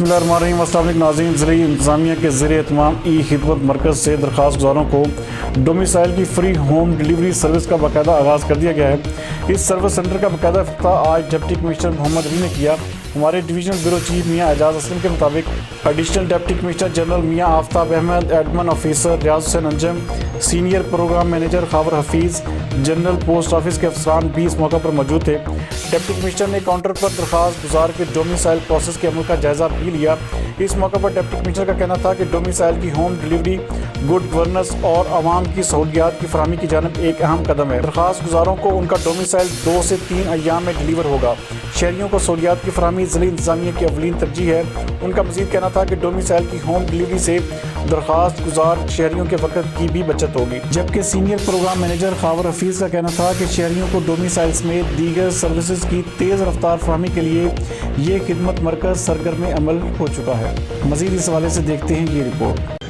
बिस्मिल्लाहिर्रहमानिर्रहीम। अस्सलाम वालेकुम नाज़रीन, ज़िले इंतज़ामिया के ज़रिए तमाम ई खिदमत मरकज़ से दरख्वास्त गुज़ारों को डोमिसाइल की फ्री होम डिलीवरी सर्विस का बाकायदा आगाज़ कर दिया गया है। इस सर्विस सेंटर का बाकायदा इफ्तिताह आज डिप्टी कमिश्नर मोहम्मद अली ने किया। हमारे डिवीजनल ब्यूरो चीफ मियाँ एजाज असलम के मुताबिक additional deputy commissioner general Mian Aftab Ahmed, admin officer Riaz Hussain Anjum, senior programme manager Khawar Hafeez, general post office के अफसरान भी इस मौका पर मौजूद थे। डिप्टी कमिश्नर ने काउंटर पर दरख्वास्त गुजार के डोमिसाइल प्रोसेस के अमल का जायजा भी लिया। इस मौका पर डिप्टी कमिश्नर का कहना था कि डोमिसाइल की होम डिलीवरी गुड गवर्नेंस और आवाम की सहूलियात की फराहमी की जानब एक अहम कदम है। दरख्वास्त गुजारों को उनका डोमिसाइल 2 से 3 अय्याम में डिलीवर होगा। शहरियों को सहूलियात की फराहमी ज़िले इंतज़ामिया की अवलीन तरजीह है। उनका मज़ीद कहना था कि डोमिसाइल की होम डिलीवरी से दरख्वास्त गुजार शहरियों के वक्त की भी बचत होगी। जबकि senior programme manager Khawar Hafeez का कहना था कि शहरियों को डोमिसाइल समेत दीगर सर्विसेज की तेज़ रफ्तार फराहमी के लिए ये खिदमत मरकज़ सरगर्म अमल हो चुका है। मज़ीद इस हवाले से देखते हैं ये रिपोर्ट।